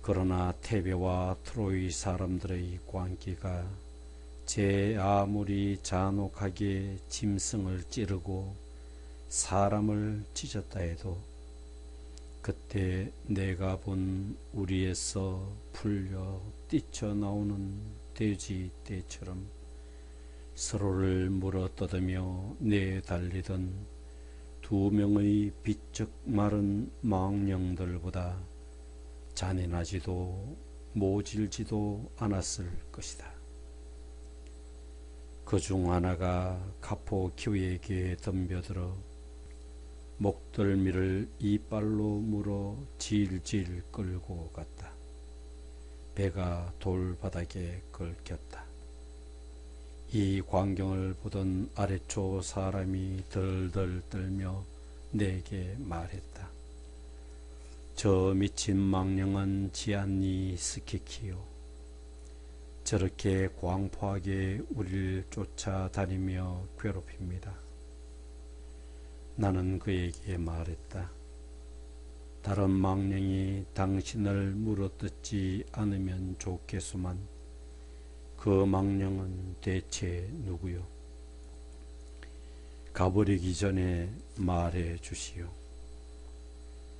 그러나 테베와 트로이 사람들의 광기가 제 아무리 잔혹하게 짐승을 찌르고 사람을 찢었다 해도 그때 내가 본 우리에서 풀려 뛰쳐나오는 돼지 떼처럼 서로를 물어뜯으며 내달리던 두 명의 비쩍 마른 망령들보다 잔인하지도 모질지도 않았을 것이다. 그중 하나가 카포키오에게 덤벼들어 목덜미를 이빨로 물어 질질 끌고 갔다. 배가 돌바닥에 긁혔다. 이 광경을 보던 아래초 사람이 덜덜 떨며 내게 말했다. 저 미친 망령은 지안니 스키키요. 저렇게 광포하게 우리를 쫓아다니며 괴롭힙니다. 나는 그에게 말했다. 다른 망령이 당신을 물어뜯지 않으면 좋겠소만 그 망령은 대체 누구요? 가버리기 전에 말해 주시오.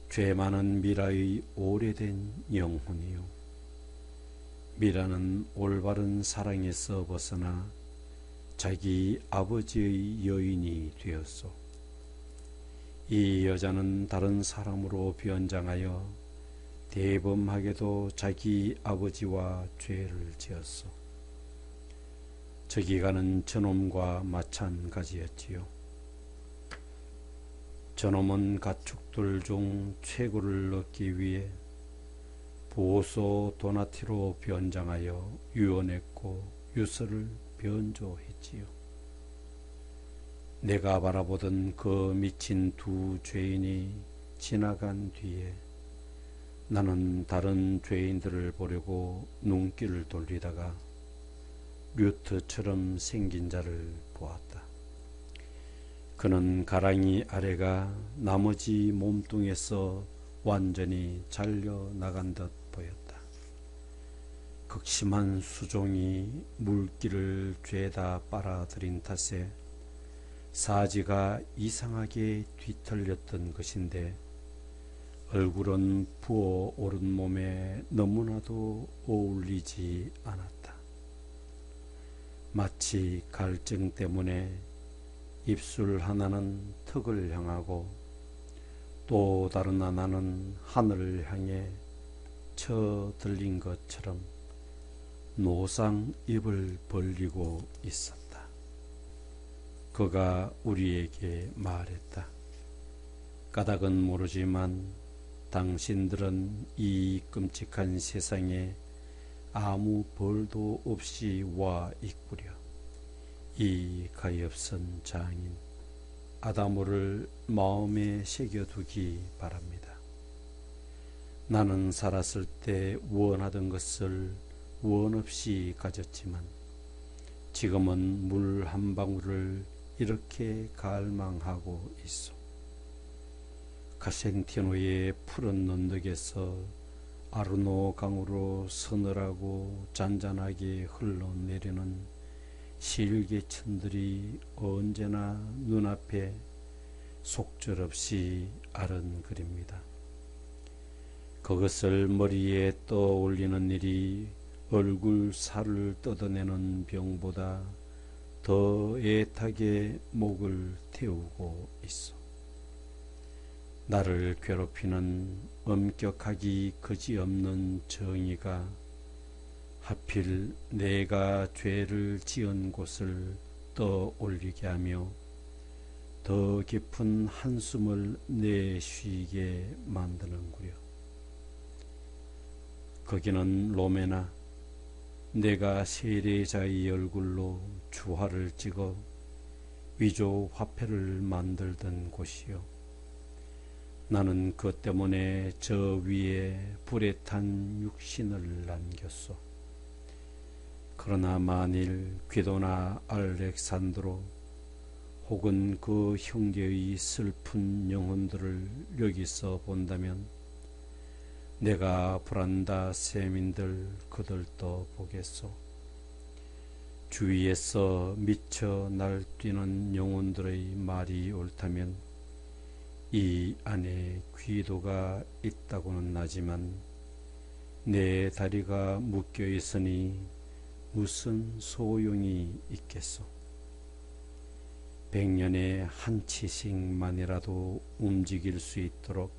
죄 많은 미라의 오래된 영혼이요. 미라는 올바른 사랑에서 벗어나 자기 아버지의 여인이 되었소. 이 여자는 다른 사람으로 변장하여 대범하게도 자기 아버지와 죄를 지었소. 저기 가는 저놈과 마찬가지였지요. 저놈은 가축들 중 최고를 얻기 위해 보소 도나티로 변장하여 유언했고 유서를 변조했지요. 내가 바라보던 그 미친 두 죄인이 지나간 뒤에 나는 다른 죄인들을 보려고 눈길을 돌리다가 류트처럼 생긴 자를 보았다. 그는 가랑이 아래가 나머지 몸뚱에서 완전히 잘려나간 듯 보였다. 극심한 수종이 물기를 죄다 빨아들인 탓에 사지가 이상하게 뒤틀렸던 것인데 얼굴은 부어오른 몸에 너무나도 어울리지 않았다. 마치 갈증 때문에 입술 하나는 턱을 향하고 또 다른 하나는 하늘을 향해 쳐들린 것처럼 노상 입을 벌리고 있었다. 그가 우리에게 말했다. 까닭은 모르지만 당신들은 이 끔찍한 세상에 아무 벌도 없이 와 있구려. 이 가엾은 장인, 아다모를 마음에 새겨두기 바랍니다. 나는 살았을 때 원하던 것을 원 없이 가졌지만 지금은 물 한 방울을 이렇게 갈망하고 있어. 카센티노의 푸른 언덕에서 아르노 강으로 서늘하고 잔잔하게 흘러내리는 실개천들이 언제나 눈앞에 속절없이 아른거립니다. 그것을 머리에 떠올리는 일이 얼굴 살을 뜯어내는 병보다 더 애타게 목을 태우고 있어. 나를 괴롭히는 엄격하기 그지없는 정의가 하필 내가 죄를 지은 곳을 떠올리게 하며 더 깊은 한숨을 내쉬게 만드는구려. 거기는 로메나, 내가 세례자의 얼굴로 주화를 찍어 위조 화폐를 만들던 곳이요. 나는 그 때문에 저 위에 불에 탄 육신을 남겼소. 그러나 만일 귀도나 알렉산드로 혹은 그 형제의 슬픈 영혼들을 여기서 본다면 내가 브란다 세민들 그들도 보겠소. 주위에서 미쳐 날뛰는 영혼들의 말이 옳다면 이 안에 귀도가 있다고는 하지만 내 다리가 묶여 있으니 무슨 소용이 있겠소. 100년에 한 치씩만이라도 움직일 수 있도록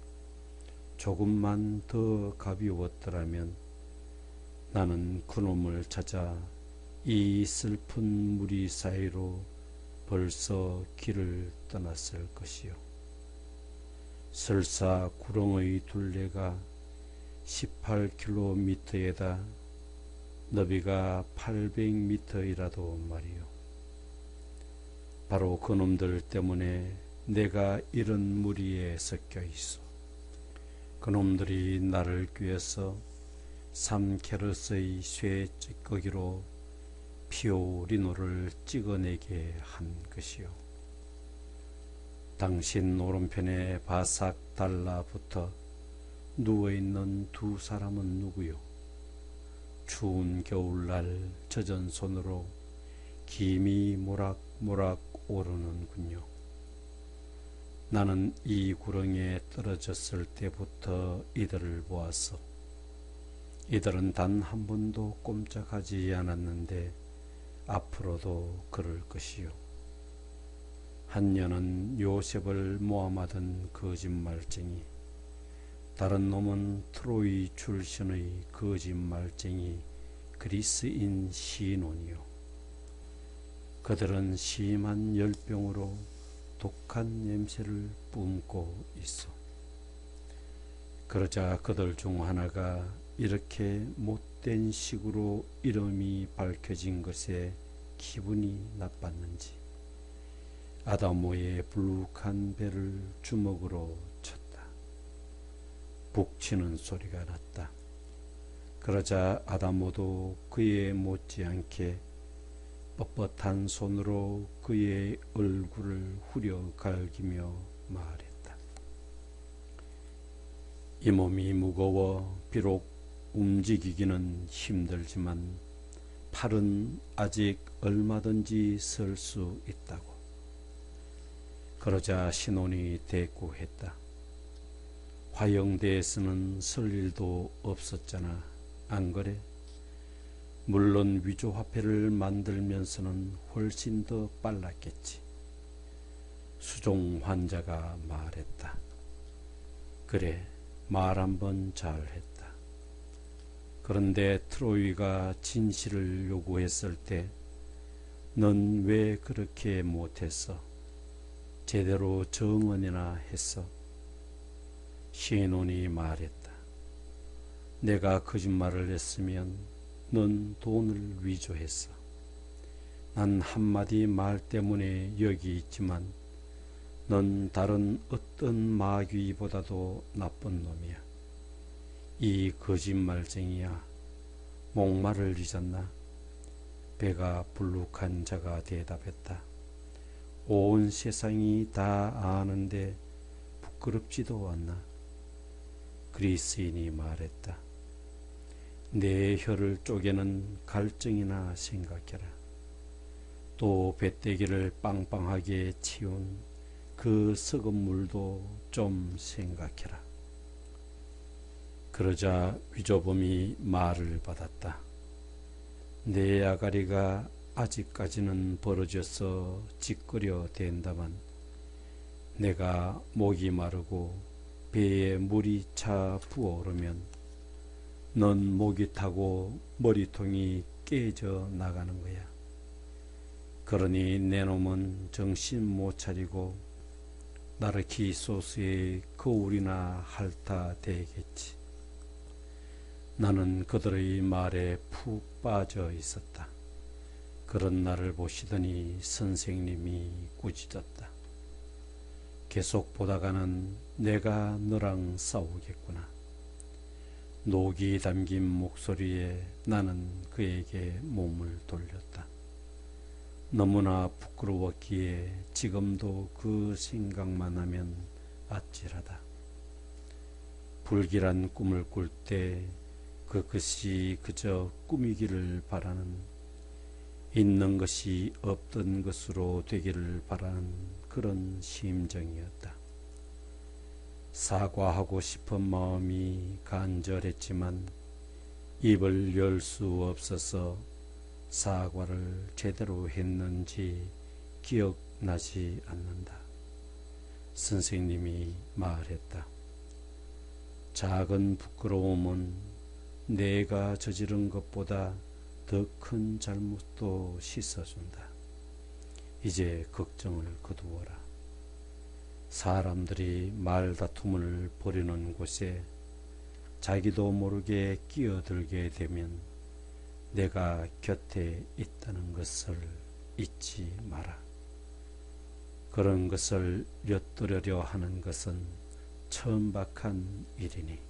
조금만 더 가벼웠더라면 나는 그놈을 찾아 이 슬픈 무리 사이로 벌써 길을 떠났을 것이요. 설사 구렁의 둘레가 18km에다 너비가 800m이라도 말이요. 바로 그놈들 때문에 내가 이런 무리에 섞여 있어. 그놈들이 나를 꾀해서 3캐럿의 쇠 찌꺼기로 피오리노를 찍어내게 한 것이요. 당신 오른편에 바싹 달라붙어 누워있는 두 사람은 누구요? 추운 겨울날 젖은 손으로 김이 모락모락 오르는군요. 나는 이 구렁에 떨어졌을 때부터 이들을 보았어. 이들은 단 한 번도 꼼짝하지 않았는데 앞으로도 그럴 것이요. 한 년은 요셉을 모함하던 거짓말쟁이, 다른 놈은 트로이 출신의 거짓말쟁이 그리스인 시논이요. 그들은 심한 열병으로 독한 냄새를 뿜고 있어. 그러자 그들 중 하나가 이렇게 못된 식으로 이름이 밝혀진 것에 기분이 나빴는지 아다모의 불룩한 배를 주먹으로 쳤다. 북치는 소리가 났다. 그러자 아다모도 그에 못지않게 뻣뻣한 손으로 그의 얼굴을 후려 갈기며 말했다. 이 몸이 무거워 비록 움직이기는 힘들지만 팔은 아직 얼마든지 설 수 있다고. 그러자 시논이 대꾸했다. 화영대에서는 설 일도 없었잖아. 안 그래? 물론 위조화폐를 만들면서는 훨씬 더 빨랐겠지. 수종 환자가 말했다. 그래, 말 한번 잘했다. 그런데 트로이가 진실을 요구했을 때 넌 왜 그렇게 못했어? 제대로 정언이나 했어? 시논이 말했다. 내가 거짓말을 했으면 넌 돈을 위조했어. 난 한마디 말 때문에 여기 있지만 넌 다른 어떤 마귀보다도 나쁜 놈이야. 이 거짓말쟁이야. 목마를 잊었나? 배가 불룩한 자가 대답했다. 온 세상이 다 아는데 부끄럽지도 않나? 그리스인이 말했다. 내 혀를 쪼개는 갈증이나 생각해라. 또 배때기를 빵빵하게 치운 그 썩은 물도 좀 생각해라. 그러자 위조범이 말을 받았다. 내 아가리가 아직까지는 벌어져서 찌끄려 댄다만 내가 목이 마르고 배에 물이 차 부어오르면 넌 목이 타고 머리통이 깨져 나가는 거야. 그러니 내 놈은 정신 못 차리고 나르키 소스에 거울이나 핥아 대겠지. 나는 그들의 말에 푹 빠져 있었다. 그런 나를 보시더니 선생님이 꾸짖었다. 계속 보다가는 내가 너랑 싸우겠구나. 녹이 담긴 목소리에 나는 그에게 몸을 돌렸다. 너무나 부끄러웠기에 지금도 그 생각만 하면 아찔하다. 불길한 꿈을 꿀 때 그것이 그저 꿈이기를 바라는, 있는 것이 없던 것으로 되기를 바라는 그런 심정이었다. 사과하고 싶은 마음이 간절했지만 입을 열 수 없어서 사과를 제대로 했는지 기억나지 않는다. 선생님이 말했다. 작은 부끄러움은 내가 저지른 것보다 더 큰 잘못도 씻어준다. 이제 걱정을 거두어라. 사람들이 말다툼을 벌이는 곳에 자기도 모르게 끼어들게 되면 내가 곁에 있다는 것을 잊지 마라. 그런 것을 엿들으려 하는 것은 천박한 일이니